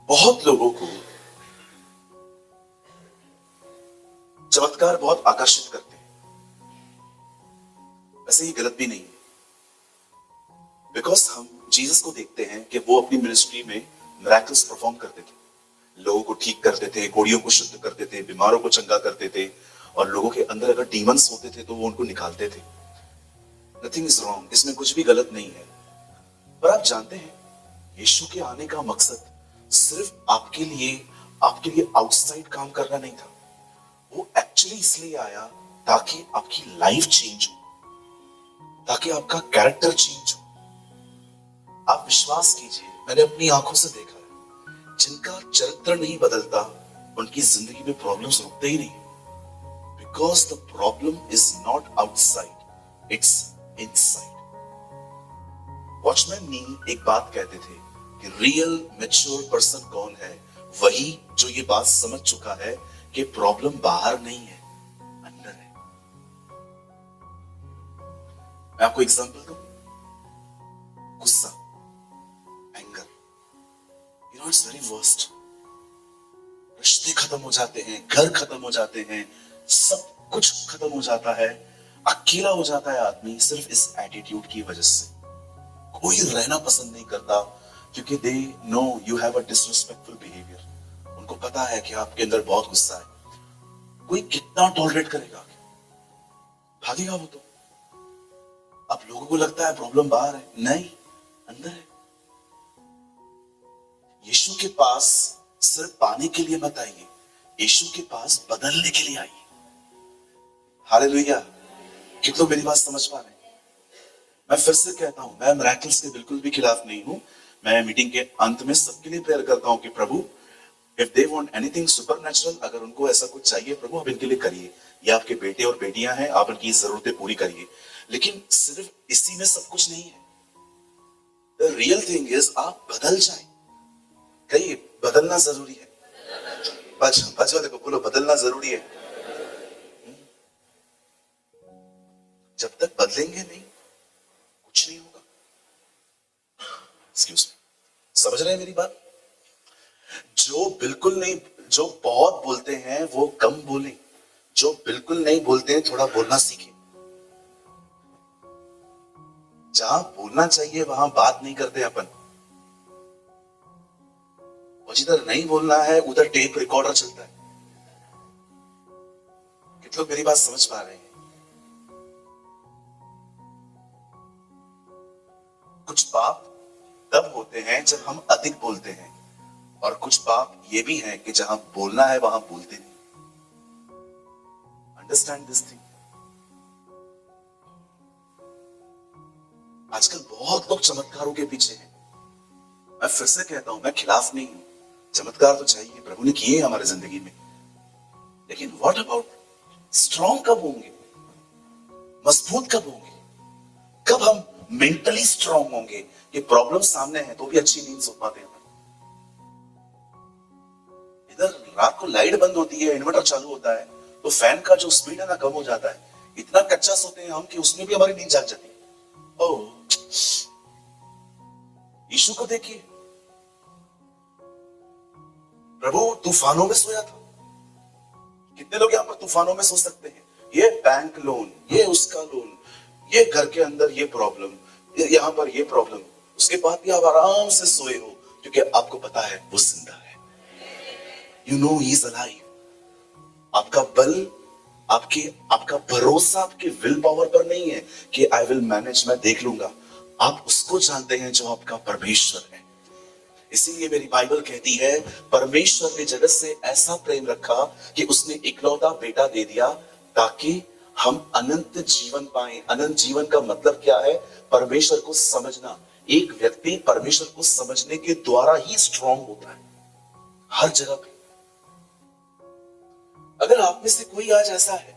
बहुत लोगों को चमत्कार बहुत आकर्षित करते हैं। वैसे ये गलत भी नहीं है, बिकॉज हम जीसस को देखते हैं कि वो अपनी मिनिस्ट्री में मिरेकल्स परफॉर्म करते थे, लोगों को ठीक करते थे, कोढ़ियों को शुद्ध करते थे, बीमारों को चंगा करते थे, और लोगों के अंदर अगर डीमंस होते थे तो वो उनको निकालते थे। नथिंग इज रॉन्ग, इसमें कुछ भी गलत नहीं है। पर आप जानते हैं यीशु के आने का मकसद सिर्फ आपके लिए आउटसाइड काम करना नहीं था। वो एक्चुअली इसलिए आया ताकि आपकी लाइफ चेंज हो, ताकि आपका कैरेक्टर चेंज हो। आप विश्वास कीजिए, मैंने अपनी आंखों से देखा है, जिनका चरित्र नहीं बदलता उनकी जिंदगी में प्रॉब्लम्स रुकते ही नहीं, because the problem is not outside, it's inside. Watchman Nee एक बात कहते थे कि रियल मैच्योर पर्सन कौन है? वही जो ये बात समझ चुका है कि प्रॉब्लम बाहर नहीं है, अंदर है। मैं आपको एग्जांपल दूं, गुस्सा, anger, you know it's very worst. रिश्ते खत्म हो जाते हैं, घर खत्म हो जाते हैं, सब कुछ खत्म हो जाता है, अकेला हो जाता है आदमी सिर्फ इस एटीट्यूड की वजह से। कोई रहना पसंद नहीं करता क्योंकि they know you have a disrespectful behaviour. उनको पता है कि आपके अंदर बहुत गुस्सा है। कोई कितना टॉलरेट करेगा? भागेगा वो तो। अब लोगों को लगता है प्रॉब्लम बाहर है, नहीं, अंदर है। यीशु के पास सिर्फ पाने के लिए मत आइए, यीशु के पास बदलने के लिए आइए। हालेलुया। कितने लोग मेरी बात समझ पा रहे हैं? मैं फिर से कहता हूं, मैं मिरेकल्स के बिल्कुल भी खिलाफ नहीं हूं। मैं मीटिंग के अंत में सबके लिए प्रेयर करता हूं कि प्रभु, if they want anything supernatural, अगर उनको ऐसा कुछ चाहिए प्रभु आप इनके लिए करिए। ये आपके बेटे और बेटियां हैं, आप इनकी जरूरतें पूरी करिए। लेकिन सिर्फ इसी में सब कुछ नहीं है। द रियल थिंग इज आप बदल जाए। कहिए बदलना जरूरी है। बच वाले को बोलो बदलना जरूरी है। जब तक बदलेंगे नहीं कुछ नहीं होगा। एक्सक्यूज मी, समझ रहे हैं मेरी बात? जो बिल्कुल नहीं, जो बहुत बोलते हैं वो कम बोले, जो बिल्कुल नहीं बोलते हैं थोड़ा बोलना सीखें। जहां बोलना चाहिए वहां बात नहीं करते अपन, और जिधर नहीं बोलना है उधर टेप रिकॉर्डर चलता है। कितने लोग मेरी बात समझ पा रहे हैं? कुछ पाप तब होते हैं जब हम अधिक बोलते हैं, और कुछ पाप ये भी हैं कि जहां बोलना है वहां बोलते नहीं। Understand this thing. आजकल बहुत लोग चमत्कारों के पीछे हैं। मैं फिर से कहता हूं, मैं खिलाफ नहीं हूं, चमत्कार तो चाहिए, प्रभु ने किए हमारे जिंदगी में। लेकिन व्हाट अबाउट स्ट्रॉन्ग कब होंगे? मजबूत कब होंगे? कब हम मेंटली स्ट्रॉन्ग होंगे कि प्रॉब्लम सामने है तो भी अच्छी नींद सो पाते हैं? इधर रात को लाइट बंद होती है, इन्वर्टर चालू होता है तो फैन का जो स्पीड है ना कम हो जाता है। इतना कच्चा सोते हैं हम कि उसमें भी हमारी नींद जाग जाती है। ओह, यीशु को देखिए, प्रभु तूफानों में सोया था। कितने लोग यहां पर तूफानों में सो सकते हैं? ये बैंक लोन, ये उसका लोन, ये घर के अंदर ये प्रॉब्लम, यहां पर ये प्रॉब्लम, उसके बाद भी आप आराम से सोए हो क्योंकि आपको पता है वो जिंदा है। You know he is alive. आपका बल, आपका भरोसा आपके विल पावर पर नहीं है कि आई विल मैनेज, मैं देख लूंगा। आप उसको जानते हैं जो आपका परमेश्वर है। इसीलिए मेरी बाइबल कहती है परमेश्वर ने जगत से ऐसा प्रेम रखा कि उसने इकलौता बेटा दे दिया ताकि हम अनंत जीवन पाएं। अनंत जीवन का मतलब क्या है? परमेश्वर को समझना। एक व्यक्ति परमेश्वर को समझने के द्वारा ही स्ट्रांग होता है हर जगह पे। अगर आप में से कोई आज ऐसा है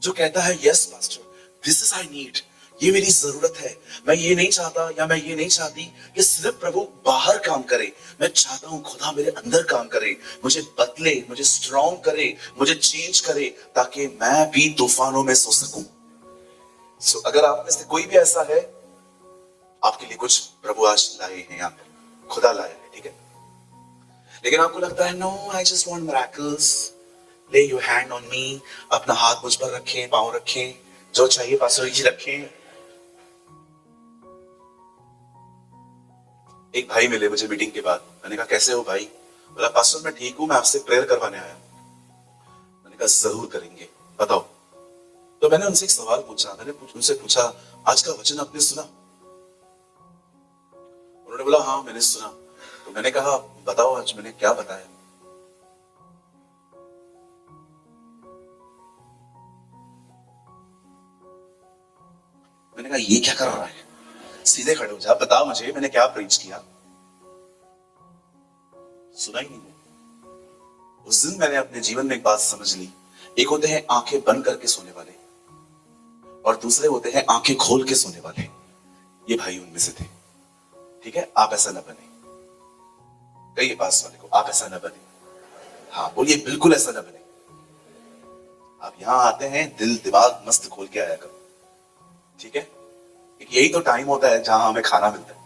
जो कहता है yes pastor, this is I need, ये मेरी जरूरत है, मैं ये नहीं चाहता या मैं ये नहीं चाहती कि सिर्फ प्रभु बाहर काम करे, मैं चाहता हूं खुदा मेरे अंदर काम करे, मुझे बदले, मुझे स्ट्रॉन्ग करे, मुझे चेंज करे ताकि मैं भी तूफानों में सो सकूं। सो अगर आप में से कोई भी ऐसा है, आपके लिए कुछ प्रभु आज लाए हैं, यहाँ पर खुदा लाया है, ठीक है? लेकिन आपको लगता है no, I just want miracles, lay your hand on me, अपना हाथ मुझ पर रखें, पांव रखें, जो चाहिए पास्टर जी रखें। एक भाई मिले मुझे मीटिंग के बाद, मैंने कहा कैसे हो भाई? बोला पास्टर मैं ठीक हूं, मैं आपसे प्रेयर करवाने आया हूं। मैंने कहा जरूर करेंगे, बताओ। तो मैंने उनसे एक सवाल पूछा, उनसे पूछा आज का वचन आपने सुना? उन्होंने बोला हाँ मैंने सुना। तो मैंने कहा बताओ आज मैंने क्या बताया? मैंने कहा ये क्या कर रहा है, सीधे खड़े हो जा, बताओ मुझे मैंने क्या प्रीच किया। सुना ही नहीं। उस दिन मैंने अपने जीवन में एक बात समझ ली, एक होते हैं आंखें बंद करके सोने वाले और दूसरे होते हैं आंखें खोल के सोने वाले। ये भाई उनमें से थे। ठीक है, आप ऐसा न बने। कहिए पास वाले को आप ऐसा न बने। हाँ बोलिए बिल्कुल ऐसा न बने। आप यहां आते हैं दिल दिमाग मस्त खोल के आया करो। ठीक है, यही तो टाइम होता है जहां हमें खाना मिलता है,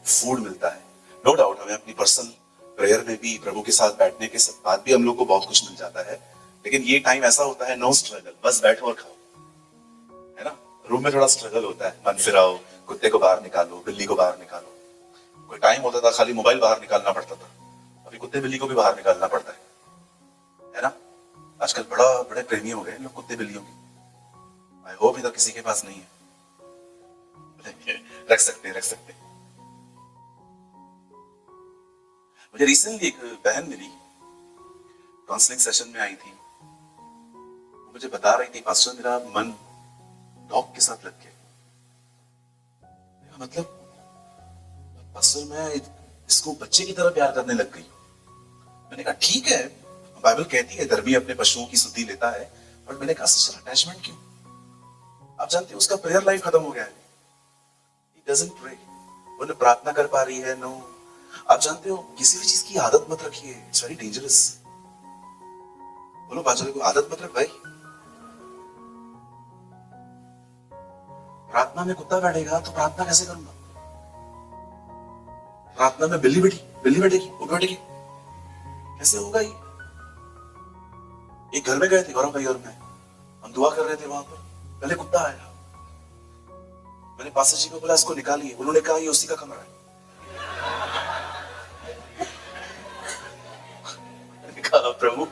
फूड मिलता है। नो डाउट हमें अपनी पर्सनल प्रेयर में भी प्रभु के साथ बैठने के बाद भी हम लोग को बहुत कुछ मिल जाता है। लेकिन ये टाइम ऐसा होता है नो स्ट्रगल, बस बैठो और खाओ, है ना। रूम में थोड़ा स्ट्रगल होता है, मन फिराओ, कुत्ते को बाहर निकालो, बिल्ली को बाहर निकालो। कोई टाइम होता था खाली मोबाइल बाहर निकालना पड़ता था, अभी कुत्ते बिल्ली को भी बाहर निकालना पड़ता है ना। आजकल बड़ा बड़े प्रेमी हो गए लोग कुत्ते बिल्लियों के। आई होप इधर किसी के पास नहीं है। रख सकते हैं, रख सकते हैं। मुझे रिसेंटली एक बहन मिली, काउंसलिंग सेशन में आई थी। मुझे बता रही थी पास्टर मेरा मन डॉग के साथ लग गया। मतलब पास्टर मैं इसको बच्चे की तरह प्यार करने लग गई। मैंने कहा ठीक है, बाइबल कहती है धर्मी अपने पशुओं की सुधि लेता है, बट मैंने कहा सच अटैचमेंट क्यों? आप जानते हो उसका प्रेयर लाइफ खत्म हो गया है। He doesn't pray, वो न प्रार्थना कर पा रही है, नो। आप जानते हो किसी भी चीज की आदत मत रखिए, इट्स वेरी डेंजरस। बोलो बाजू को आदत मत रख भाई। प्रार्थना में कुत्ता बैठेगा तो प्रार्थना कैसे करूंगा? प्रार्थना में बिल्ली बैठेगी, उठ बैठेगी, कैसे होगा ये? एक घर में गए थे गौरव भाई और मैं, हम दुआ कर रहे थे, वहां पर पहले कुत्ता आया। मैंने पास्टर जी को बोला इसको निकालिए, उन्होंने कहा ये उसी का कमरा है। मैंने कहा प्रभु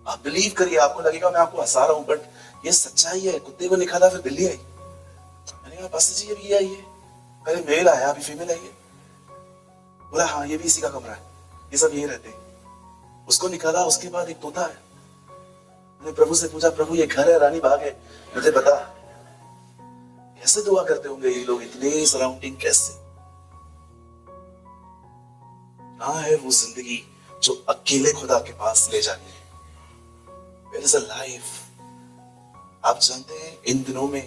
आप बिलीव करिए, आपको लगेगा मैं आपको हंसा रहा हूं, बट ये सच्चाई है। कुत्ते को निकाला फिर बिल्ली आई। मैंने कहा पास्टर जी अभी ये आई है, पहले मेल आया अभी फीमेल आई है। बोला हाँ ये भी इसी का कमरा है, ये सब यही रहते हैं। उसको निकाला, उसके बाद एक तोता है। मैंने प्रभु से पूछा प्रभु ये घर है रानी बाग है, मुझे बता। कैसे दुआ करते होंगे ये लोग, इतने सराउंडिंग कैसे? कहां है वो जिंदगी जो अकेले खुदा के पास ले जानी है? Where is a life? आप जानते हैं इन दिनों में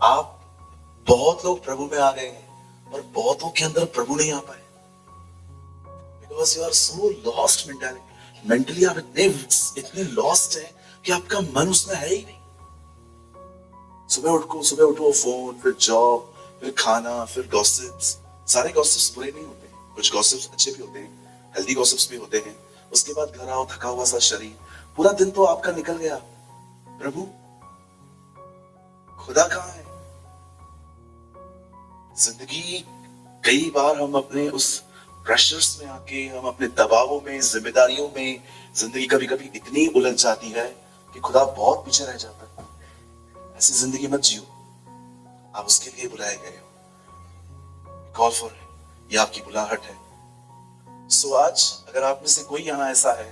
आप बहुत लोग प्रभु में आ गए हैं और बहुतों के अंदर प्रभु नहीं आ पाए, because you are so lost mentally. आप इतने लॉस्ट हैं कि आपका मन उसमें है ही नहीं। सुबह उठो फोन, फिर जॉब, फिर खाना, फिर गॉसिप्स। सारे गॉसिप्स बुरे नहीं होते, कुछ गॉसिप्स अच्छे भी होते हैं, हेल्दी गॉसिप्स भी होते हैं। उसके बाद घर आओ थका हुआ सा शरीर, पूरा दिन तो आपका निकल गया। प्रभु खुदा कहां है? जिंदगी कई बार हम अपने उस प्रेशर्स में आके, हम अपने दबावों में, जिम्मेदारियों में, जिंदगी कभी कभी इतनी उलझ जाती है कि खुदा बहुत पीछे रह जाता है। ऐसी जिंदगी मत जियो, आप उसके लिए बुलाए गए हो। कॉल फॉर ये आपकी बुलाहट है। सो आज अगर आप में से कोई यहाँ ऐसा है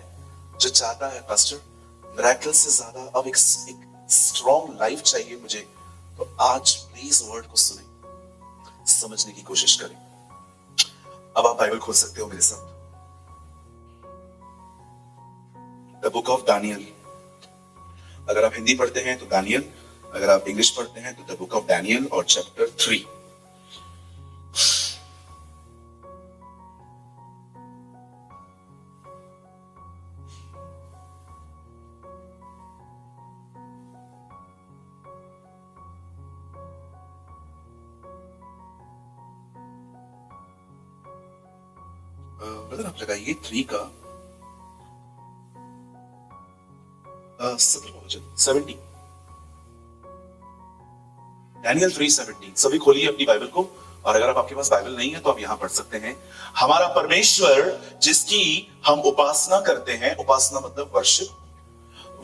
जो चाहता है पास्टर मिरेकल से ज्यादा अब एक स्ट्रॉन्ग लाइफ चाहिए मुझे, तो आज प्लीज वर्ड को सुने, समझने की कोशिश करें। अब आप बाइबल खोल सकते हो मेरे साथ, द बुक ऑफ दानियल। अगर आप हिंदी पढ़ते हैं तो दानियल, अगर आप इंग्लिश पढ़ते हैं तो द बुक ऑफ दानियल और चैप्टर 3। ब्रदर आप लगाइए 3 का 17वां वचन 70 डैनियल 3:17। सभी खोलिए अपनी बाइबल को, और अगर आप आपके पास बाइबल नहीं है तो आप यहां पढ़ सकते हैं। हमारा परमेश्वर जिसकी हम उपासना करते हैं, उपासना मतलब वर्शिप,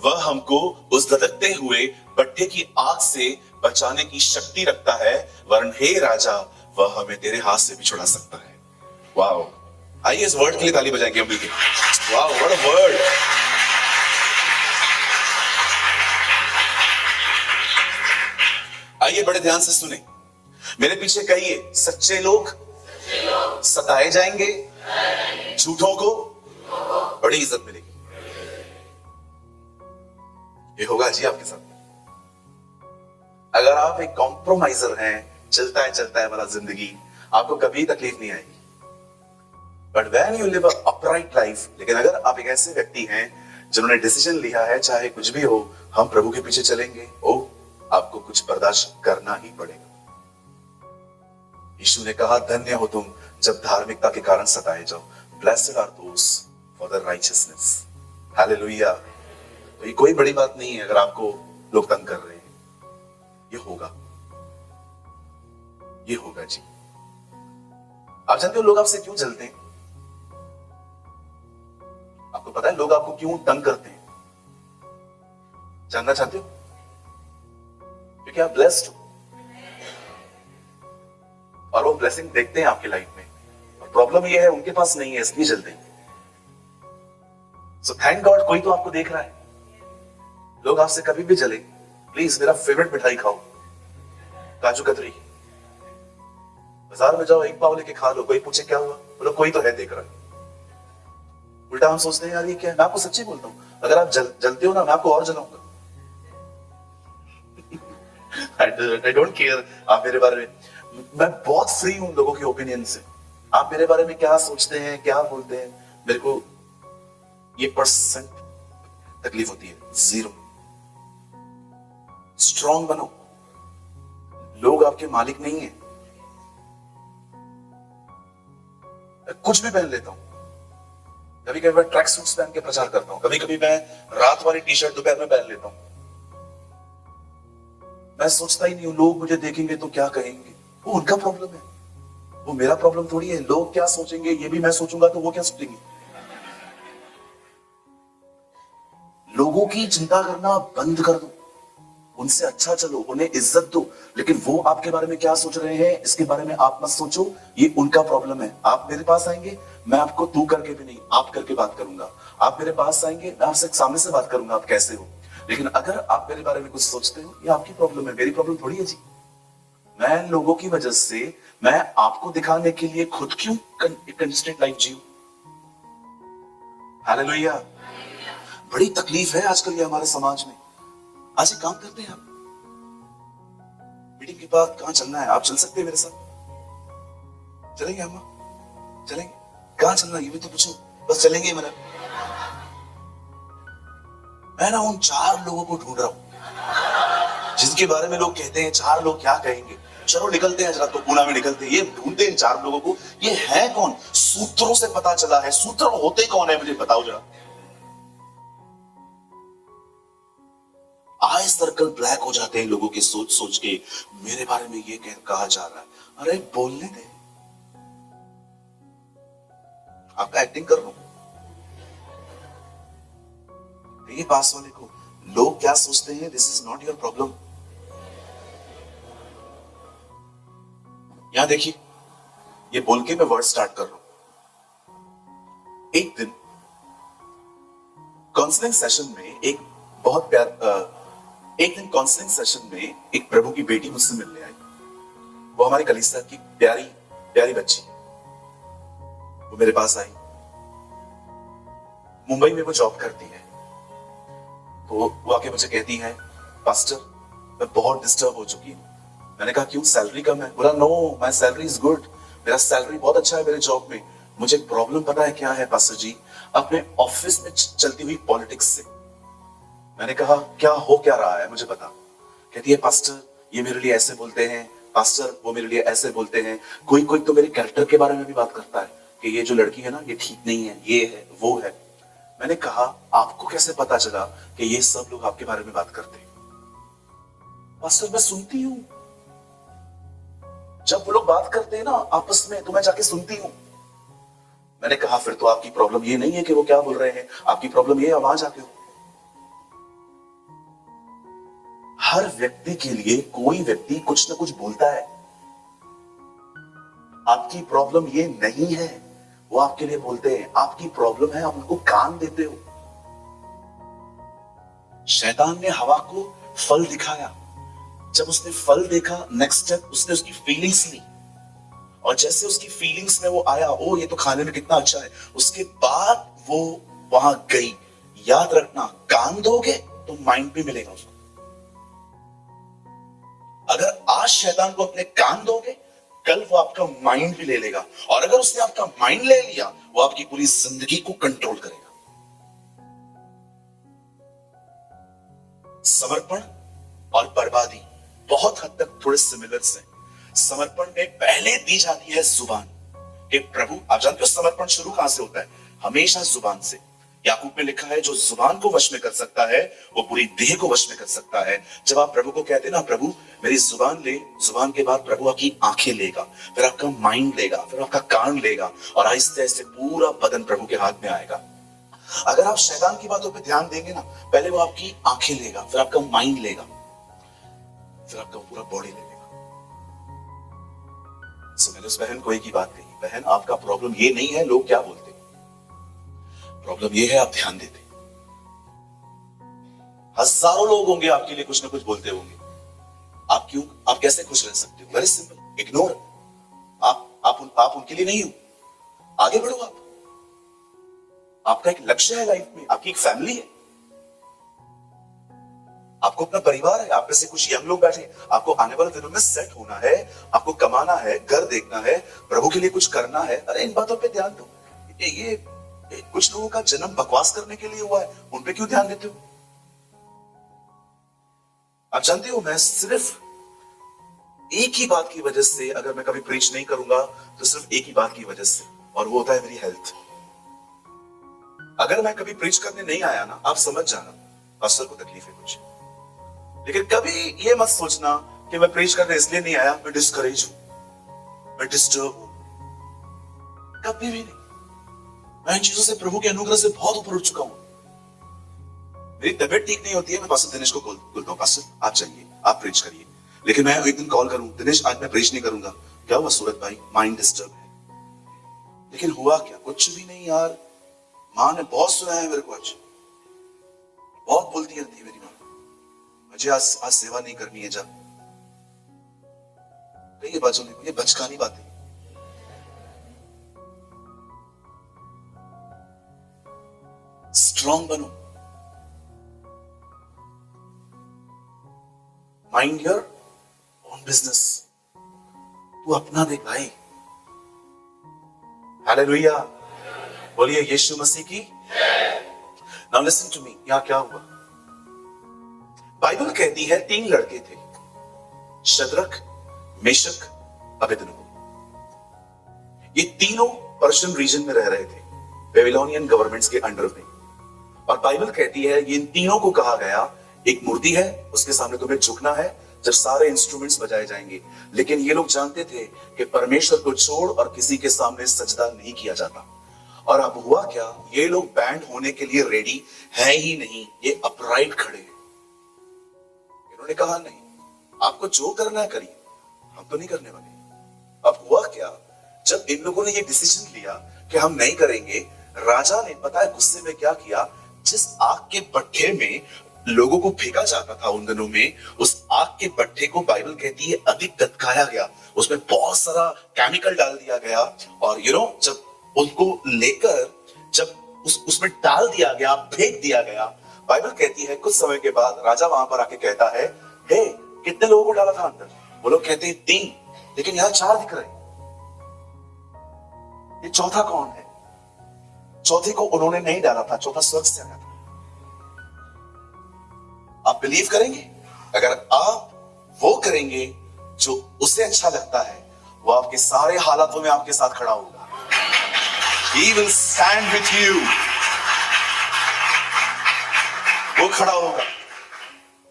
वह हमको उस धधकते हुए भट्ठे की आग से बचाने की शक्ति रखता है, वरन हे राजा वह हमें तेरे हाथ से भी छुड़ा सकता है। वाओ, आइए इस वर्ड के लिए ताली बजाएंगे हम मिलके। Wow, what a word. आइए बड़े ध्यान से सुने, मेरे पीछे कहिए, सच्चे लोग सताए जाएंगे, झूठों को बड़ी इज्जत मिलेगी। ये होगा जी आपके साथ। अगर आप एक कॉम्प्रोमाइजर हैं, चलता है वाला जिंदगी, आपको कभी तकलीफ नहीं आएगी। But when you live a upright life, लेकिन अगर आप एक ऐसे व्यक्ति हैं जिन्होंने डिसीजन लिया है चाहे कुछ भी हो हम प्रभु के पीछे चलेंगे, आपको कुछ बर्दाश्त करना ही पड़ेगा। यीशु ने कहा, धन्य हो तुम जब धार्मिकता के कारण सताए जाओ। Blessed are those for the righteousness. Hallelujah. तो ये कोई बड़ी बात नहीं है अगर आपको लोग तंग कर रहे हैं, ये होगा जी। आप जानते हो लोग आपसे क्यों जलते हैं? आपको पता है लोग आपको क्यों तंग करते हैं? जानना चाहते हो? क्योंकि आप ब्लेस्ड हो और वो ब्लेसिंग देखते हैं आपकी लाइफ में, और प्रॉब्लम ये है उनके पास नहीं है, इसलिए जलते हैं। सो थैंक गॉड कोई तो आपको देख रहा है। लोग आपसे कभी भी जले, प्लीज मेरा फेवरेट मिठाई खाओ, काजू कतरी। बाजार में जाओ, एक पाव लेके खा लो, कोई पूछे क्या हुआ, बोलो कोई तो है देख रहा है। उल्टा हम सोचते हैं यार ये क्या है। मैं आपको सच्ची बोलता हूं, अगर आप जलते हो ना, मैं आपको और जलाऊंगा। I don't care आप मेरे बारे में, मैं बहुत फ्री हूं लोगों के ओपिनियन से। आप मेरे बारे में क्या सोचते हैं, क्या बोलते हैं, मेरे को ये % तकलीफ होती है, 0। स्ट्रॉन्ग बनो, लोग आपके मालिक नहीं है। कुछ भी पहन लेता हूं, कभी कभी मैं ट्रैक सूट्स पहन के प्रचार करता हूं, कभी कभी मैं रात वाली टी शर्ट दोपहर में पहन लेता हूं। मैं सोचता ही नहीं हूं लोग मुझे देखेंगे तो क्या कहेंगे, वो उनका प्रॉब्लम है, वो मेरा प्रॉब्लम थोड़ी है। लोग क्या सोचेंगे ये भी मैं सोचूंगा तो वो क्या सोचेंगे। लोगों की चिंता करना बंद कर दो, उनसे अच्छा चलो, उन्हें इज्जत दो, लेकिन वो आपके बारे में क्या सोच रहे हैं इसके बारे में आप मत सोचो, ये उनका प्रॉब्लम है। आप मेरे पास आएंगे, मैं आपको तू करके भी नहीं आप करके बात करूंगा। आप मेरे पास आएंगे, मैं आपसे सामने से बात करूंगा, आप कैसे हो। लेकिन अगर आप मेरे बारे में कुछ सोचते हो, ये आपकी प्रॉब्लम है, मेरी प्रॉब्लम थोड़ी है जी। मैं लोगों की वजह से, मैं आपको दिखाने के लिए खुद क्यों कंस्टेंट लाइफ जीऊं। हालेलुया। बड़ी तकलीफ है आजकल ये हमारे समाज में। आज एक काम करते हैं, आप मीटिंग के बाद कहां चलना है, आप चल सकते हैं मेरे साथ? चलेंगे अम्मा? चलेंगे? कहां चलना ये भी तो पूछो, बस चलेंगे। मैं ना उन 4 लोगों को ढूंढ रहा हूं जिनके बारे में लोग कहते हैं 4 लोग क्या कहेंगे। चलो निकलते हैं जरा, तो पूना में निकलते हैं, ये ढूंढते हैं 4 लोगों को। ये है कौन? सूत्रों से पता चला है। सूत्र होते कौन है मुझे बताओ जरा। आई सर्कल ब्लैक हो जाते हैं लोगों के सोच सोच के, मेरे बारे में ये कहा जा रहा है। अरे बोलने दे, आपका एक्टिंग कर रहा हूं। ये पास वाले को लोग क्या सोचते हैं, this is not your problem. यहां देखिए, ये बोल के मैं वर्ड स्टार्ट कर रहा हूं। एक दिन काउंसलिंग सेशन में एक प्रभु की बेटी मुझसे मिलने आई। वो हमारी कलीसिया की प्यारी प्यारी बच्ची, वो मेरे पास आई। मुंबई में वो जॉब करती है। तो वो आके मुझे कहती है, पास्टर मैं बहुत डिस्टर्ब हो चुकी हूँ। मैंने कहा क्यों, सैलरी कम है? बोला no, my salary is good, मेरा सैलरी बहुत अच्छा है मेरे जॉब में। मुझे प्रॉब्लम पता है क्या है पास्टर जी, अपने ऑफिस में चलती हुई पॉलिटिक्स से। मैंने कहा क्या रहा है मुझे बता। कहती है पास्टर ये मेरे लिए ऐसे बोलते हैं, पास्टर वो मेरे लिए ऐसे बोलते हैं। कोई कोई तो मेरे कैरेक्टर के बारे में भी बात करता है कि ये जो लड़की है ना ये ठीक नहीं है, ये है वो है। मैंने कहा आपको कैसे पता चला कि ये सब लोग आपके बारे में बात करते हैं? पास्टर मैं सुनती हूं, जब वो लोग बात करते हैं ना आपस में तो मैं जाके सुनती हूं। मैंने कहा फिर तो आपकी प्रॉब्लम ये नहीं है कि वो क्या बोल रहे हैं, आपकी प्रॉब्लम ये आवाज आके हो। हर व्यक्ति के लिए कोई व्यक्ति कुछ ना कुछ बोलता है। आपकी प्रॉब्लम ये नहीं है वो आपके लिए बोलते हैं, आपकी प्रॉब्लम है आप उनको कान देते हो। शैतान ने हवा को फल दिखाया, जब उसने फल देखा नेक्स्ट स्टेप उसने उसकी फीलिंग्स ली, और जैसे उसकी फीलिंग्स में वो आया, ओ ये तो खाने में कितना अच्छा है, उसके बाद वो वहां गई। याद रखना, कान दोगे तो माइंड भी मिलेगा उसको। अगर आज शैतान को अपने कान दोगे, कल वो आपका माइंड भी ले लेगा, और अगर उसने आपका माइंड ले लिया वो आपकी पूरी जिंदगी को कंट्रोल करेगा। समर्पण और बर्बादी बहुत हद तक थोड़े सिमिलर हैं। समर्पण में पहले दी जाती है जुबान कि प्रभु, आप जानते हो समर्पण शुरू कहां से होता है? हमेशा जुबान से। याकूब में लिखा है जो जुबान को वश में कर सकता है वो पूरी देह को वश में कर सकता है। जब आप प्रभु को कहते हैं ना, प्रभु मेरी जुबान ले, जुबान के बाद प्रभु आपकी आंखें लेगा, फिर आपका माइंड लेगा, फिर आपका कान लेगा, और आहिस्ते आहिस्ते पूरा बदन प्रभु के हाथ में आएगा। अगर आप शैतान की बातों पे ध्यान देंगे ना, पहले वो आपकी आंखें लेगा, फिर आपका माइंड लेगा, फिर आपका पूरा बॉडी ले लेगा। मैंने उस बहन को एक ही बात कही, बहन आपका प्रॉब्लम ये नहीं है लोग क्या बोलते, प्रॉब्लम ये है आप ध्यान देते। हजारों लोग होंगे आपके लिए कुछ ना कुछ बोलते होंगे, आप कैसे खुश रह सकते हो? Very simple, ignore. आप उनके लिए नहीं हो, आगे बढ़ो। आपका एक लक्ष्य है लाइफ में, आपकी एक फैमिली है, आपको अपना परिवार है, आप में से कुछ यंग लोग बैठे, आपको आने वाले दिनों में सेट होना है, आपको कमाना है, घर देखना है, प्रभु के लिए कुछ करना है। अरे इन बातों पे ध्यान दो। ये कुछ लोगों का जन्म बकवास करने के लिए हुआ है, उन पे क्यों ध्यान देते हो? आप जानते हो मैं सिर्फ एक ही बात की वजह से, अगर मैं कभी प्रीच नहीं करूंगा तो सिर्फ एक ही बात की वजह से, और वो होता है मेरी हेल्थ। अगर मैं कभी प्रीच करने नहीं आया ना, आप समझ जाना पास्टर को तकलीफ है कुछ। लेकिन कभी ये मत सोचना कि मैं प्रीच करने इसलिए नहीं आया, मैं डिस्करेज हूं, मैं डिस्टर्ब हूं, कभी भी नहीं। मैं इन चीजों से, प्रभु के अनुग्रह से बहुत ऊपर उठ चुका हूं। मेरी तबीयत ठीक नहीं होती है, मैं पास्टर दिनेश को बोलता हूं, पास्टर आप चाहिए, आप प्रीच करिए। लेकिन मैं एक दिन कॉल करूं, दिनेश आज मैं प्रीच नहीं करूंगा। क्या हुआ सूरज भाई? माइंड डिस्टर्ब है। लेकिन हुआ क्या? कुछ भी नहीं यार, माँ ने बहुत सुनाया है मेरे को, आज बहुत बोलती रहती है मेरी माँ, मुझे आज सेवा नहीं करनी है, जा। ये बातों ने, ये बचकानी बातें। स्ट्रॉन्ग बनो, माइंड योर ओन बिजनेस। तू अपना देख भाई। हालेलुया, बोलिए यीशु मसीह की। नाउ लिसन टू मी, यहां क्या हुआ? बाइबल कहती है 3 लड़के थे, शद्रक, मेशक, अबेदनगो। ये तीनों पर्शियन रीजन में रह रहे थे, बेबीलोनियन गवर्नमेंट्स के अंडर में। और बाइबल कहती है इन तीनों को कहा गया एक मूर्ति है, उसके सामने तुम्हें झुकना है जब सारे इंस्ट्रूमेंट्स बजाए जाएंगे। लेकिन ये लोग जानते थे कि परमेश्वर को छोड़ और किसी के सामने सजदा नहीं किया जाता। और अब हुआ क्या? ये लोग बैंड होने के लिए रेडी है ही नहीं, ये अपराइट खड़े हैं। इन्होंने कहा नहीं, आपको जो करना है करिए, हम तो नहीं करने वाले। अब हुआ क्या? जब इन लोगों ने ये डिसीजन लिया कि हम नहीं करेंगे, राजा ने पता है गुस्से में क्या किया? जिस आग के भट्ठे में लोगों को फेंका जाता था उन दिनों में, उस आग के भट्ठे को बाइबल कहती है अधिक गदकाया गया, उसमें बहुत सारा केमिकल डाल दिया गया। और जब उनको लेकर जब उसमें डाल दिया गया, फेंक दिया गया, बाइबल कहती है कुछ समय के बाद राजा वहां पर आके कहता है, हे कितने लोगों को डाला था अंदर? वो लोग कहते हैं 3, लेकिन यहां 4 दिख रहे। ये चौथा कौन है? चौथे को उन्होंने नहीं डाला था, चौथा स्वर्ग से आया था। आप बिलीव करेंगे? अगर आप वो करेंगे जो उसे अच्छा लगता है, वो आपके सारे हालातों में आपके साथ खड़ा होगा। He will stand with you. वो खड़ा होगा।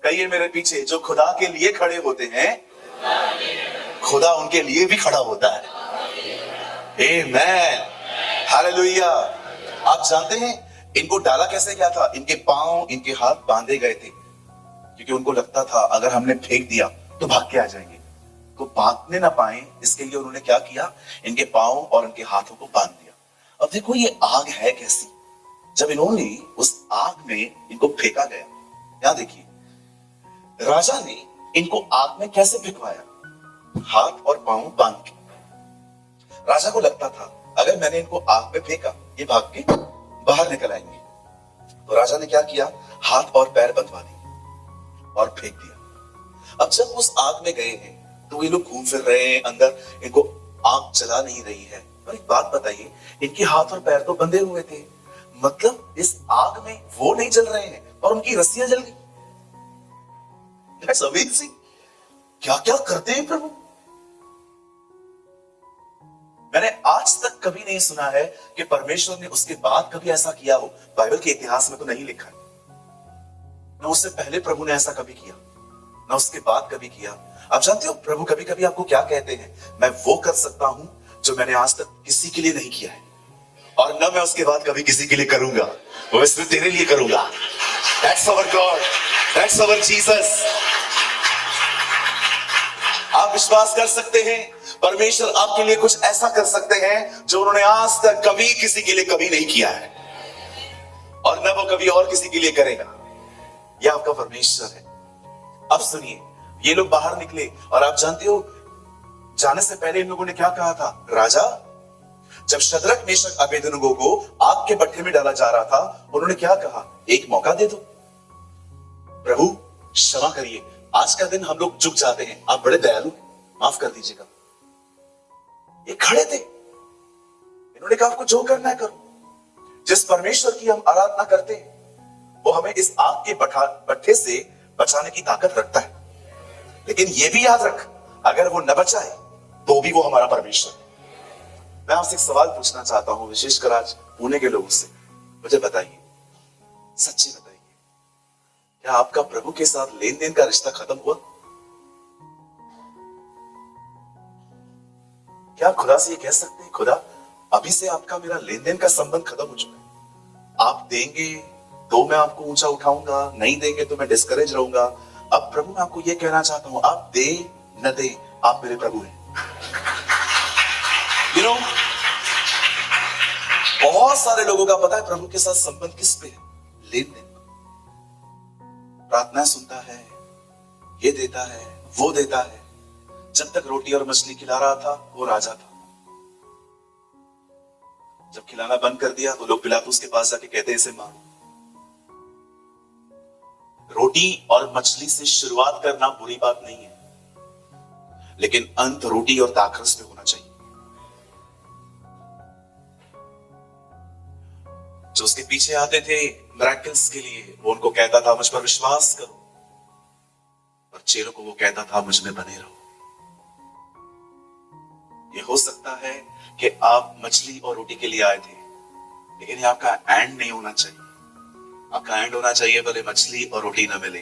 कहिए मेरे पीछे, जो खुदा के लिए खड़े होते हैं खुदा उनके लिए भी खड़ा होता है। आमेन, हालेलुया। आप जानते हैं इनको डाला कैसे गया था? इनके पांव, इनके हाथ बांधे गए थे, क्योंकि उनको लगता था अगर हमने फेंक दिया तो भाग के आ जाएंगे, तो भागने ना पाए, इसके लिए उन्होंने क्या किया? इनके पांव और इनके हाथों को बांध दिया। अब देखो ये आग है कैसी। जब इन्होंने उस आग में इनको फेंका गया, यहां देखिए राजा ने इनको आग में कैसे फेंकवाया? हाथ और पांव बांध के। राजा को लगता था अगर मैंने इनको आग में फेंका ये भाग के बाहर निकल आएंगे, तो राजा ने क्या किया? हाथ और पैर बंधवा दिए और फेंक दिया। अब जब उस आग में गए हैं तो ये लोग घूम फिर रहे हैं अंदर, इनको आग जला नहीं रही है। और एक बात बताइए, इनके हाथ और पैर तो बंधे हुए थे, मतलब इस आग में वो नहीं जल रहे हैं और उनकी रस्सियां जल गई। That's amazing। क्या क्या करते हैं प्रभु। मैंने आज तक कभी नहीं सुना है कि परमेश्वर ने उसके बाद कभी ऐसा किया हो। बाइबल के इतिहास में तो नहीं लिखा है, ना उससे पहले प्रभु ने ऐसा कभी किया, ना उसके बाद कभी किया। आप जानते हो प्रभु कभी कभी आपको क्या कहते हैं? मैं वो कर सकता हूं जो मैंने आज तक किसी के लिए नहीं किया है, और न मैं उसके बाद कभी किसी के लिए करूंगा, वो सिर्फ तेरे लिए करूंगा। That's our God, that's our Jesus। आप विश्वास कर सकते हैं परमेश्वर आपके लिए कुछ ऐसा कर सकते हैं जो उन्होंने आज तक कभी किसी के लिए कभी नहीं किया है, और न वो कभी और किसी के लिए करेगा। यह आपका परमेश्वर है। अब सुनिए, ये लोग बाहर निकले और आप जानते हो जाने से पहले इन लोगों ने क्या कहा था? राजा, जब शद्रक, मेशक, अबेदनगो को आग के भट्ठे में डाला जा रहा था, उन्होंने क्या कहा? एक मौका दे दो प्रभु, क्षमा करिए, आज का दिन हम लोग चूक जाते हैं, आप बड़े दयालु हैं, माफ कर दीजिएगा। ये खड़े थे, इन्होंने कहा आपको जो करना है करो। जिस परमेश्वर की हम आराधना करते हैं वो हमें इस आग के भट्ठे से बचाने की ताकत रखता है, लेकिन ये भी याद रख, अगर वो न बचाए तो भी वो हमारा परमेश्वर है। मैं आपसे एक सवाल पूछना चाहता हूं, विशेषकर आज पुणे के लोगों से। मुझे बताइए, सच्ची बताइए, क्या आपका प्रभु के साथ लेन देन का रिश्ता खत्म हुआ? क्या आप खुदा से ये कह सकते हैं, खुदा अभी से आपका मेरा लेन देन का संबंध खत्म हो चुका है, आप देंगे तो मैं आपको ऊंचा उठाऊंगा, नहीं देंगे तो मैं डिस्करेज रहूंगा। अब प्रभु मैं आपको ये कहना चाहता हूं, आप दे न दे, आप मेरे प्रभु हैं। You know, बहुत सारे लोगों का पता है प्रभु के साथ संबंध किस पे है? लेन देन। प्रार्थना सुनता है, ये देता है, वो देता है। जब तक रोटी और मछली खिला रहा था वो राजा था, जब खिलाना बंद कर दिया तो लोग पिलातुस के पास जाके कहते इसे मारो। रोटी और मछली से शुरुआत करना बुरी बात नहीं है, लेकिन अंत रोटी और दाखरस पे होना चाहिए। जो उसके पीछे आते थे मिरेकल्स के लिए, वो उनको कहता था मुझ पर विश्वास करो, और चेलों को वो कहता था मुझ में बने रहो। ये हो सकता है कि आप मछली और रोटी के लिए आए थे, लेकिन ये आपका एंड नहीं होना चाहिए। आपका एंड होना चाहिए भले मछली और रोटी ना मिले,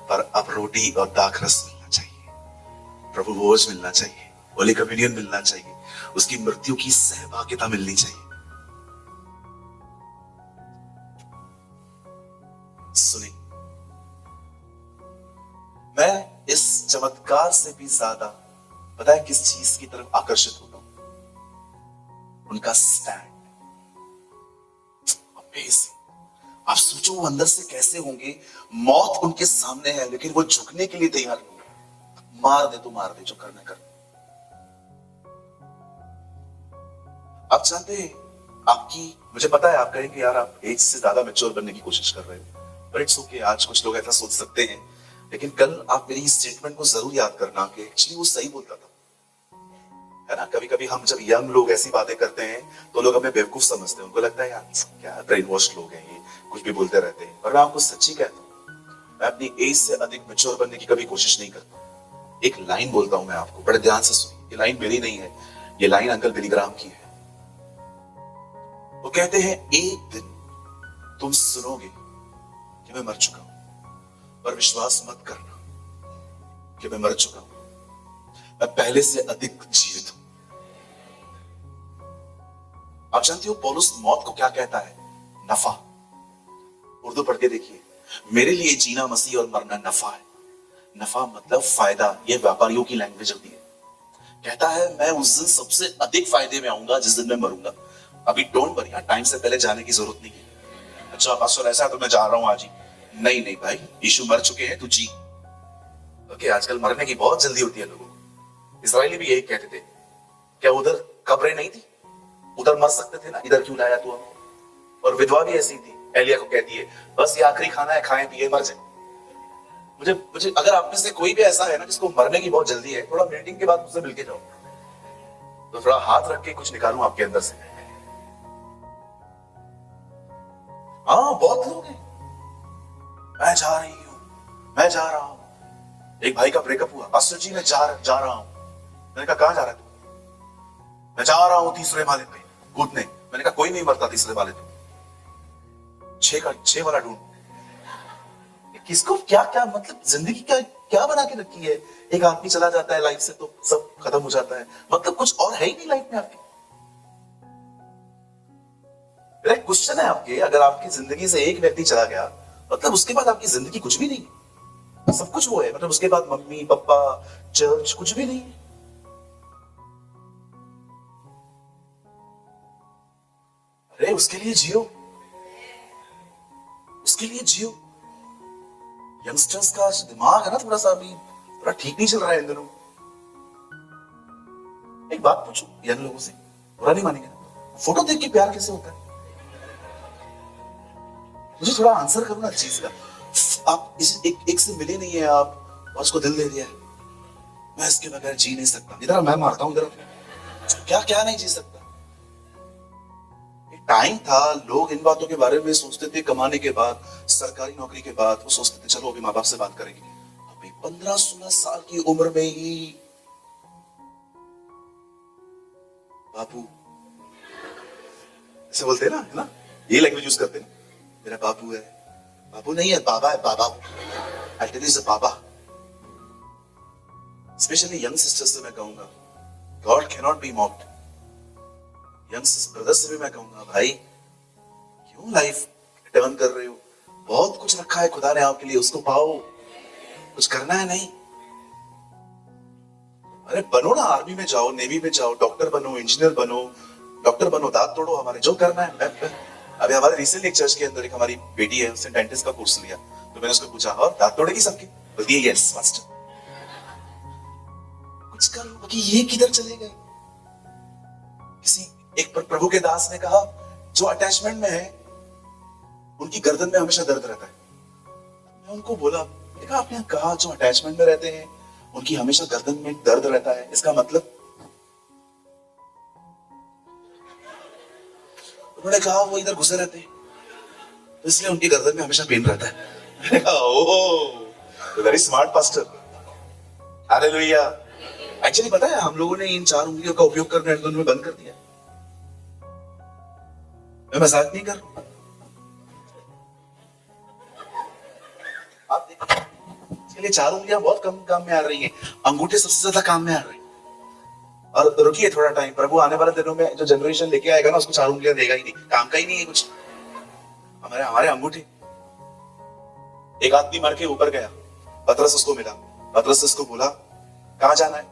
पर अब रोटी और दाखरस मिलना चाहिए, प्रभु भोज मिलना चाहिए, होली कम्युनियन मिलना चाहिए, उसकी मृत्यु की सहभागिता मिलनी चाहिए। सुनिए, मैं इस चमत्कार से भी ज्यादा पता है किस चीज की तरफ आकर्षित होता हूं? उनका स्टैंड। अमेजिंग। आप सोचो वो अंदर से कैसे होंगे, मौत उनके सामने है लेकिन वो झुकने के लिए तैयार नहीं। मार दे तो मार दे, जो करना कर। आप जानते हैं, आपकी, मुझे पता है आप कहेंगे यार आप एज से ज्यादा मैच्योर बनने की कोशिश कर रहे हो, पर इट्स ओके। आज कुछ लोग ऐसा सोच सकते हैं, लेकिन कल आप मेरी इस स्टेटमेंट को जरूर याद करना कि एक्चुअली वो सही बोलता था, है ना। कभी कभी हम जब यंग लोग ऐसी बातें करते हैं तो लोग हमें बेवकूफ समझते हैं, उनको लगता है यार क्या ब्रेन वॉश लोग हैं, ये कुछ भी बोलते रहते हैं। पर मैं आपको सच्ची कहता हूं, मैं अपनी एज से अधिक मैच्योर बनने की कभी कोशिश नहीं करता। एक लाइन बोलता हूं मैं आपको, बड़े ध्यान से सुनिए। ये लाइन मेरी नहीं है, ये लाइन अंकल बिली ग्राहम की है। वो कहते हैं एक दिन तुम सुनोगे कि मैं मर चुका हूं, पर विश्वास मत करना कि मैं मर चुका हूं, मैं पहले से अधिक जीवित हूं। आप जानती हो पौलुस मौत को क्या कहता है? नफा। उर्दू पढ़ के देखिए, मेरे लिए जीना मसीह और मरना नफा है। नफा मतलब फायदा, ये व्यापारियों की लैंग्वेज होती है। कहता है मैं उस दिन सबसे अधिक फायदे में आऊंगा जिस दिन मैं मरूंगा। अभी डोंट वरी, टाइम से पहले जाने की जरूरत नहीं है। अच्छा पास्टर ऐसा है तो मैं जा रहा हूं आज ही। नहीं नहीं भाई, यीशु मर चुके हैं, तू जी। ओके, आजकल मरने की बहुत जल्दी होती है लोगों को। इसराइली भी यही कहते थे, क्या उधर कब्रें नहीं थी, उधर मर सकते थे ना, इधर क्यों लाया तू? और विधवा भी ऐसी थी, एलिया को कहती है बस ये आखिरी खाना है, खाएं पिए मर जाए। मुझे मुझे अगर आप में से कोई भी ऐसा है ना जिसको मरने की बहुत जल्दी है, थोड़ा मीटिंग के बाद मुझसे मिलके जाओ, तो थोड़ा हाथ रख के कुछ निकालूं आपके अंदर से। हाँ बहुत लोग हैं, मैं जा रही हूं, मैं जा रहा हूं। एक भाई का ब्रेकअप हुआ, पास्टर जी मैं जा रहा हूं। मैंने कहा कहां जा रहा है तू? मैं जा रहा हूं तीसरे माले पे कूदने। मैंने कहा कोई नहीं मरता तीसरे माले पे, 6 वाला ढूंढ। किसको क्या क्या मतलब, जिंदगी का क्या बना के रखी है? एक आदमी चला जाता है लाइफ से तो सब खत्म हो जाता है, मतलब कुछ और है ही नहीं लाइफ में आपकी। मेरा क्वेश्चन है आपके, अगर आपकी जिंदगी से एक व्यक्ति चला गया मतलब उसके बाद आपकी जिंदगी कुछ भी नहीं, सब कुछ वो है, मतलब उसके बाद मम्मी पापा चर्च कुछ भी नहीं है। अरे उसके लिए जियो, उसके लिए जियो। यंगस्टर्स का दिमाग है ना थोड़ा सा अभी थोड़ा ठीक नहीं चल रहा है इन दिनों। एक बात पूछो यंग लोगों से, बुरा नहीं मानेंगे ना, फोटो देख के प्यार कैसे होता है? मुझे थोड़ा आंसर करो ना चीज का। आप एक से मिले नहीं है आप और उसको दिल दे दिया है, मैं इसके बगैर जी नहीं सकता, इधर मैं मारता हूं, इधर क्या क्या नहीं जी सकता। टाइम था लोग इन बातों के बारे में सोचते थे, कमाने के बाद सरकारी नौकरी के बाद वो सोचते थे चलो अभी माँ बाप से बात करेंगे। अभी 15-16 साल की उम्र में ही बापू ऐसे बोलते हैं ना, है ना, ये लैंग्वेज यूज करते हैं। मेरा बापू है, बापू नहीं है बाबा है, बाबा। आई टेल यू बाबा। स्पेशली यंग सिस्टर्स से मैं कहूंगा, God can not be mocked. Young brothers से भी मैं कहूंगा भाई क्यों लाइफ टर्न कर रहे हो? बहुत कुछ रखा है खुदा ने आपके लिए, उसको पाओ, कुछ करना है नहीं। अरे बनो ना, आर्मी में जाओ, नेवी में जाओ, डॉक्टर बनो, इंजीनियर बनो, डॉक्टर बनो, दांत तोड़ो, हमारे जो करना है। अभी हमारे रिसेंटली एक चर्च के अंदर एक हमारी बेटी है, उसने डेंटिस्ट का कोर्स लिया, तो मैंने उसको पूछा और दांत तोड़ेगी सबके? बोलती है यस मास्टर। कुछ कर लो, बाकी ये किधर चले गए? किसी एक प्रभु के दास ने कहा जो अटैचमेंट में है उनकी गर्दन में हमेशा दर्द रहता है। मैं उनको बोला, देखा आपने कहा जो अटैचमेंट में रहते हैं उनकी हमेशा गर्दन में दर्द रहता है, इसका मतलब? उन्होंने कहा वो इधर घुसे रहते हैं तो इसलिए उनकी गर्दन में हमेशा पेन रहता है। मैंने कहा oh very smart pastor, hallelujah. Actually पता है हम लोगों ने इन 4 उंगलियों का उपयोग करना गर्दन में बंद कर दिया। मैं मजाक नहीं कर रहा, आप देखिए इसके लिए 4 उंगलियां बहुत कम काम में आ रही हैं, अंगूठे सबसे ज्यादा काम में आ रहे हैं। और रुकिए थोड़ा टाइम, प्रभु आने वाले दिनों में जो जनरेशन लेके आएगा ना उसको 4 उंगलियां देगा ही नहीं, काम का ही नहीं है कुछ। हमारे अंगूठे। एक आदमी मर के ऊपर गया, पतरस उसको मिला, पतरस उसको बोला कहां जाना है?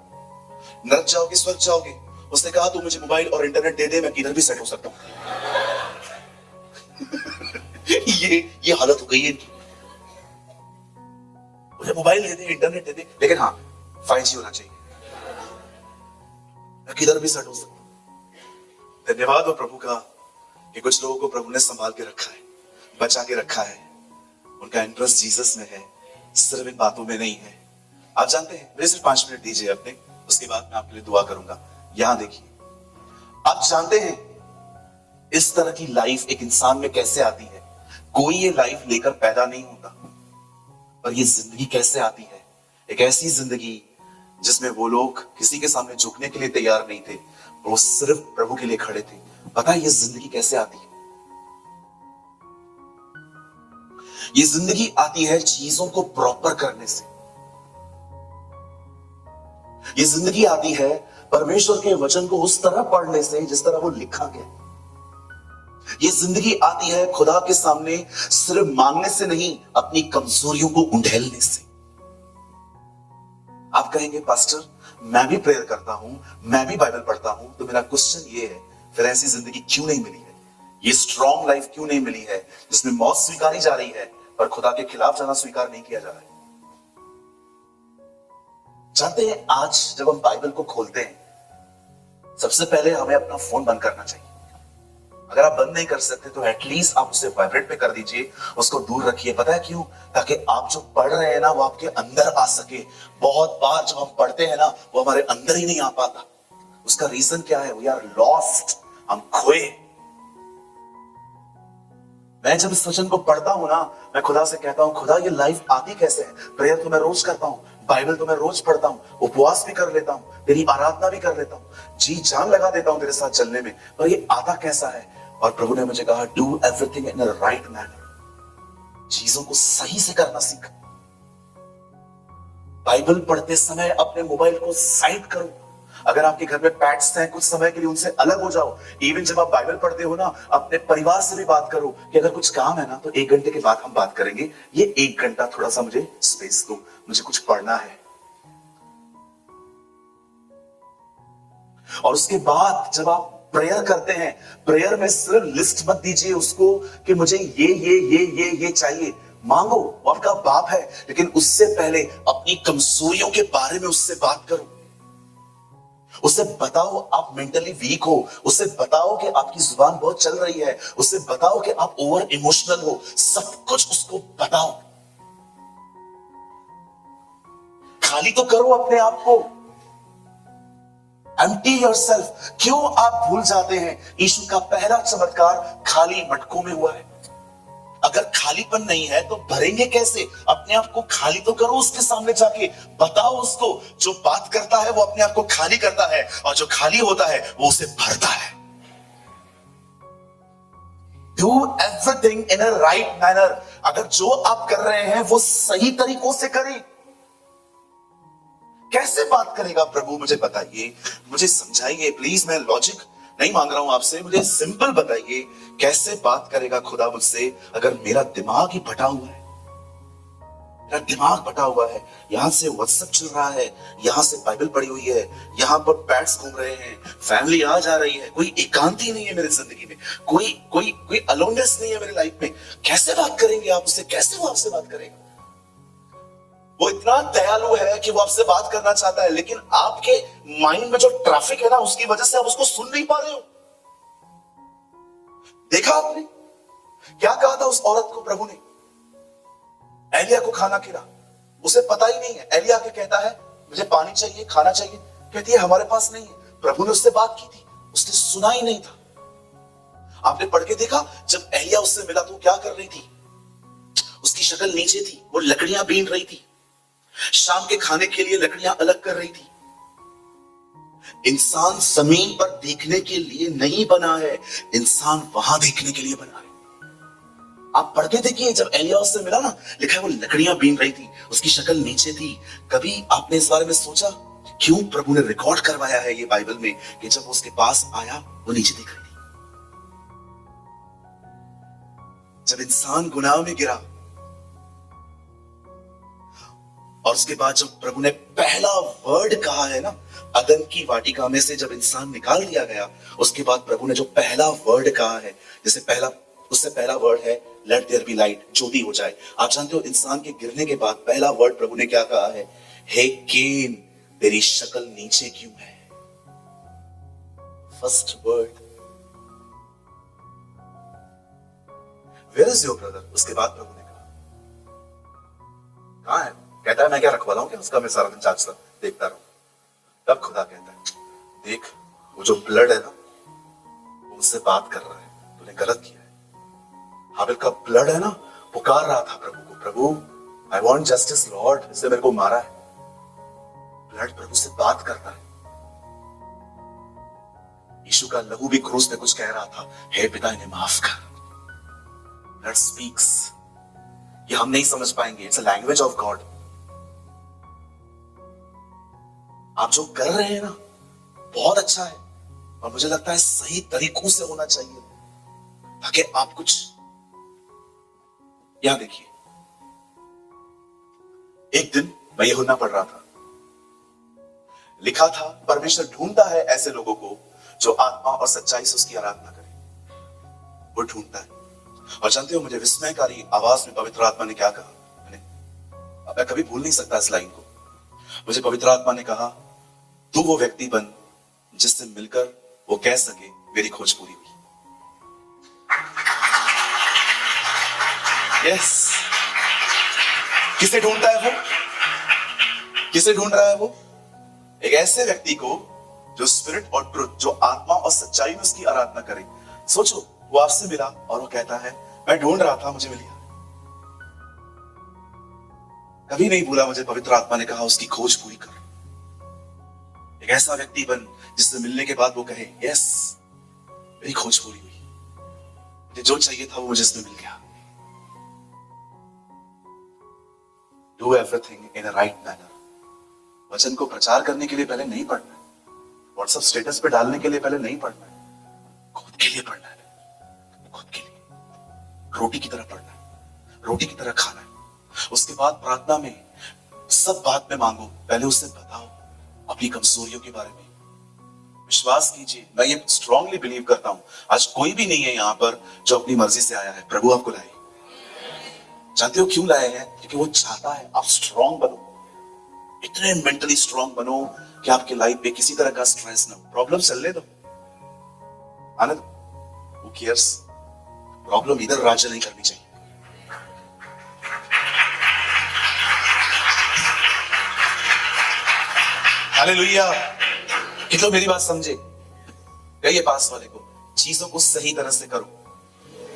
नरक जाओगे स्वर्ग जाओगे? उसने कहा तू मुझे मोबाइल और इंटरनेट दे दे, मैं किधर भी सेट हो सकता हूं। ये हालत हो गई है, मुझे मोबाइल दे दे, इंटरनेट दे दे, लेकिन हाँ 5G होना चाहिए, मैं किधर भी सेट हो सकता हूं। धन्यवाद हो प्रभु का कि कुछ लोगों को प्रभु ने संभाल के रखा है, बचा के रखा है, उनका इंटरेस्ट जीसस में है, सिर्फ इन बातों में नहीं है। आप जानते हैं, मुझे सिर्फ 5 मिनट दीजिए अपने, उसके बाद मैं आपके लिए दुआ करूंगा। यहां देखिए, आप जानते हैं इस तरह की लाइफ एक इंसान में कैसे आती है? कोई ये लाइफ लेकर पैदा नहीं होता, पर ये जिंदगी कैसे आती है? एक ऐसी जिंदगी जिसमें वो लोग किसी के सामने झुकने के लिए तैयार नहीं थे, वो सिर्फ प्रभु के लिए खड़े थे, पता है ये जिंदगी कैसे आती है? ये जिंदगी आती है चीजों को प्रॉपर करने से। ये जिंदगी आती है परमेश्वर के वचन को उस तरह पढ़ने से जिस तरह वो लिखा गया। ये जिंदगी आती है खुदा के सामने सिर्फ मांगने से नहीं, अपनी कमजोरियों को उंडेलने से। आप कहेंगे पास्टर मैं भी प्रेयर करता हूं, मैं भी बाइबल पढ़ता हूं, तो मेरा क्वेश्चन ये है फिर ऐसी जिंदगी क्यों नहीं मिली है? ये स्ट्रॉन्ग लाइफ क्यों नहीं मिली है जिसमें मौत स्वीकारी जा रही है पर खुदा के खिलाफ जाना स्वीकार नहीं किया जा रहा है? जानते हैं आज जब हम बाइबल को खोलते हैं सबसे पहले हमें अपना फोन बंद करना चाहिए। अगर आप बंद नहीं कर सकते तो एटलीस्ट आप उसे वाइब्रेट पे कर दीजिए, उसको दूर रखिए। पता है क्यों? ताकि आप जो पढ़ रहे हैं ना वो आपके अंदर आ सके। बहुत बार जब हम पढ़ते हैं ना वो हमारे अंदर ही नहीं आ पाता। उसका रीजन क्या है? वी आर लॉस्ट, हम खोए। मैं जब इस वचन को पढ़ता हूं ना मैं खुदा से कहता हूं खुदा ये लाइफ आती कैसे है? प्रेयर तो मैं रोज करता हूं, बाइबल तो मैं रोज पढ़ता हूं, उपवास भी कर लेता हूं, तेरी आराधना भी कर लेता हूं, जी जान लगा देता हूं तेरे साथ चलने में, पर ये आता कैसा है? और प्रभु ने मुझे कहा do everything in a right manner. चीजों को सही से करना सीख। बाइबल पढ़ते समय अपने मोबाइल को साइड करो। अगर आपके घर में पैट्स हैं कुछ समय के लिए उनसे अलग हो जाओ। इवन जब आप बाइबल पढ़ते हो ना अपने परिवार से भी बात करो कि अगर कुछ काम है ना तो 1 घंटे के बाद हम बात करेंगे, ये 1 घंटा थोड़ा सा मुझे स्पेस दो, मुझे कुछ पढ़ना है। और उसके बाद जब आप प्रेयर करते हैं, प्रेयर में सिर्फ लिस्ट मत दीजिए उसको कि मुझे ये चाहिए। मांगो, वो आपका बाप है, लेकिन उससे पहले अपनी कमजोरियों के बारे में उससे बात करो। उसे बताओ आप मेंटली वीक हो, उसे बताओ कि आपकी जुबान बहुत चल रही है, उसे बताओ कि आप ओवर इमोशनल हो, सब कुछ उसको बताओ। खाली तो करो अपने आप को। Empty yourself. क्यों आप भूल जाते हैं यीशु का पहला चमत्कार खाली मटकों में हुआ है? अगर खालीपन नहीं है तो भरेंगे कैसे? अपने आप को खाली तो करो, उसके सामने जाके बताओ उसको। जो बात करता है वो अपने आप को खाली करता है और जो खाली होता है वो उसे भरता है। Do everything in a right manner. अगर जो आप कर रहे हैं वो सही तरीकों से करें। कैसे बात करेगा प्रभु? मुझे बताइए, मुझे समझाइए प्लीज। मैं लॉजिक नहीं मांग रहा हूं आपसे, मुझे सिंपल बताइए कैसे बात करेगा खुदा मुझसे अगर मेरा दिमाग ही फटा हुआ है। मेरा दिमाग फटा हुआ है, यहां से व्हाट्सएप चल रहा है, यहां से बाइबल पढ़ी हुई है, यहां पर पैट्स घूम रहे हैं, फैमिली आ जा रही है, कोई एकांती नहीं है मेरी जिंदगी में, कोई अलोननेस नहीं है मेरी लाइफ में। कैसे बात करेंगे आप उससे? कैसे वो आपसे बात करेगा? वो इतना दयालु है कि वो आपसे बात करना चाहता है, लेकिन आपके माइंड में जो ट्रैफिक है ना उसकी वजह से आप उसको सुन नहीं पा रहे हो। देखा आपने क्या कहा था उस औरत को प्रभु ने? एलिया को खाना खिला, उसे पता ही नहीं है। एलिया के कहता है मुझे पानी चाहिए, खाना चाहिए, कहती है हमारे पास नहीं है। प्रभु ने उससे बात की थी, उसने सुना ही नहीं था। आपने पढ़ के देखा जब एलिया उससे मिला तो क्या कर रही थी? उसकी शक्ल नीचे थी, वो लकड़ियां बीन रही थी, शाम के खाने के लिए लकड़ियां अलग कर रही थी। इंसान जमीन पर देखने के लिए नहीं बना है, इंसान वहां देखने के लिए बना है। आप पढ़ के देखिए जब एलिया उससे मिला ना, लिखा है वो लकड़ियां बीन रही थी, उसकी शक्ल नीचे थी। कभी आपने इस बारे में सोचा क्यों प्रभु ने रिकॉर्ड करवाया है ये बाइबल में कि जब वो उसके पास आया वो नीचे दिख रही थी? जब इंसान गुनाह में गिरा और उसके बाद जब प्रभु ने पहला वर्ड कहा है ना, अदन की वाटिका में से जब इंसान निकाल दिया गया, उसके बाद प्रभु ने जो पहला वर्ड कहा है, उससे पहला वर्ड है लेट देयर बी लाइट, ज्योति हो जाए। आप जानते हो इंसान के गिरने के बाद पहला वर्ड प्रभु ने क्या कहा है? हे केन, तेरी शक्ल नीचे क्यों है? First word. Where is your brother? उसके बाद प्रभु ने कहा कहां है? कहता है मैं क्या रखवाला हूं क्या उसका? मैं सारा दिन जागता देखता रहूं। तब खुदा कहता है देख वो जो ब्लड है ना वो मुझसे बात कर रहा है, तूने गलत किया है। हाबिल का ब्लड है ना, पुकार रहा था प्रभु को, प्रभु आई वॉन्ट जस्टिस लॉर्ड, इसने मेरे को मारा है। ब्लड प्रभु से बात करता है। यीशु का लहू भी क्रूस पे कुछ कह रहा था, हे पिता इन्हें माफ कर। Blood speaks. ये हम नहीं समझ पाएंगे, it's a language of God. आप जो कर रहे हैं ना बहुत अच्छा है, और मुझे लगता है सही तरीकों से होना चाहिए, ताकि आप कुछ, यहां देखिए, एक दिन मैं यूहन्ना पढ़ रहा था, लिखा था परमेश्वर ढूंढता है ऐसे लोगों को जो आत्मा और सच्चाई से उसकी आराधना करें। वो ढूंढता है। और जानते हो, मुझे विस्मयकारी आवाज में पवित्र आत्मा ने क्या कहा, मैं कभी भूल नहीं सकता इस लाइन को। मुझे पवित्र आत्मा ने कहा, तू वो व्यक्ति बन जिससे मिलकर वो कह सके मेरी खोज पूरी हुई। यस। किसे ढूंढता है वो? किसे ढूंढ रहा है वो? एक ऐसे व्यक्ति को जो स्पिरिट और ट्रुथ, जो आत्मा और सच्चाई में उसकी आराधना करे। सोचो, वो आपसे मिला और वो कहता है मैं ढूंढ रहा था, मुझे मिल गया। कभी नहीं भूला मुझे पवित्र आत्मा ने कहा उसकी खोज पूरी कर। एक ऐसा व्यक्ति बन जिससे मिलने के बाद वो कहे यस, मेरी खोज पूरी हुई, मुझे जो चाहिए था वो मुझे इसमें मिल गया। Do everything in a right manner. वचन को प्रचार करने के लिए पहले नहीं पढ़ना है, व्हाट्सएप स्टेटस पे डालने के लिए पहले नहीं पढ़ना है, खुद के लिए पढ़ना है, खुद के लिए रोटी की तरह पढ़ना है, रोटी की तरह खाना है। उसके बाद प्रार्थना में सब बात में मांगो, पहले उससे बताओ अपनी कमजोरियों के बारे में। विश्वास कीजिए, मैं ये स्ट्रांगली बिलीव करता हूं, आज कोई भी नहीं है यहां पर जो अपनी मर्जी से आया है। प्रभु आपको लाए। जानते हो क्यों लाए हैं? क्योंकि वो चाहता है आप स्ट्रांग बनो, इतने मेंटली स्ट्रांग बनो कि आपकी लाइफ पे किसी तरह का स्ट्रेस ना हो। प्रॉब्लम चलने दो, आने दो, who cares? प्रॉब्लम इधर राज्य नहीं करनी चाहिए। हालेलुया। कितने मेरी बात समझे? कहिए पास वाले को, चीजों को सही तरह से करो।